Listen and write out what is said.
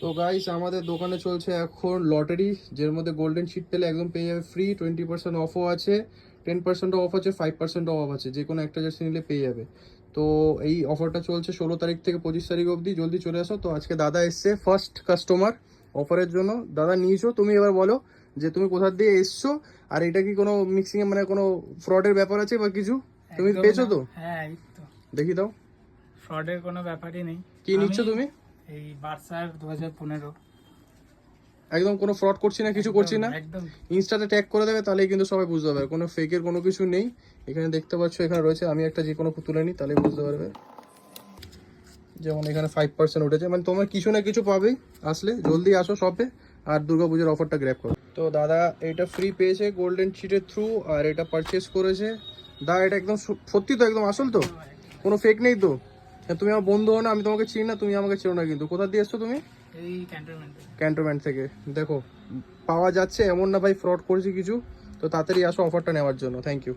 তো গাইস আমাদের দোকানে চলছে এখন লটারি, যার মধ্যে গোল্ডেন শিট পেলে একদম পেয়ে যাবে ফ্রি। 20% অফও আছে, 10% অফ আছে, 5% অফ আছে, যে কোনো একটা জার্সি নিলে পেয়ে যাবে। তো এই অফারটা চলছে 16 তারিখ থেকে 25 তারিখ অবধি, জলদি চলে আসো। তো আজকে দাদা এসছে ফার্স্ট কাস্টমার অফারের জন্য। দাদা নিয়েছো, তুমি এবার বলো যে তুমি কোথা দিয়ে এসছো, আর এটা কি কোনো মিক্সিং এ মানে কোনো ফ্রডের ব্যাপার আছে বা কিছু? তুমি একদমই পেয়েছো না। তো? হ্যাঁ, এই তো দেখি দাও ফ্রডের কোনো ব্যাপারই নেই। কি নিচ্ছ আমি তুমি। এই বার্সার 2015। একদম কোনো ফ্রড করছি না, কিছু একদম করছি না। একদম। ইনস্টাতে ট্যাগ করে দেবে, তাহলেই কিন্তু সবাই বুঝতে পারবে কোনো ফেকের কোনো কিছু নেই। এখানে দেখতে পাচ্ছ, এখানে রয়েছে, আমি একটা যে কোনো তুলে নিই তাহলেই বুঝতে পারবে। যেমন এখানে 5% উঠেছে, মানে তোমার কিছু না কিছু পাবেই। আসলে জলদি আসো শপে, আর দুর্গাপুজোর অফারটা গ্র্যাব করো। তো দাদা এটা ফ্রি পেয়েছে গোল্ডেন শিটের থ্রু, আর এটা পারচেস করেছে। এটা একদম সত্যি তো, একদম আসল তো, কোনো ফেক নেই তো? হ্যাঁ, তুমি আমার বন্ধু হো না, আমি তোমাকে চিনি না, তুমি আমাকে চেনো না কিন্তু। কোথা দিয়ে এসছো তুমি? এই ক্যান্টনমেন্টে। ক্যান্টনমেন্ট থেকে। দেখো পাওয়া যাচ্ছে, এমন না ভাই ফ্রড করেছি কিছু। তো তাড়াতাড়ি আসো অফারটা নেওয়ার জন্য। Thank you.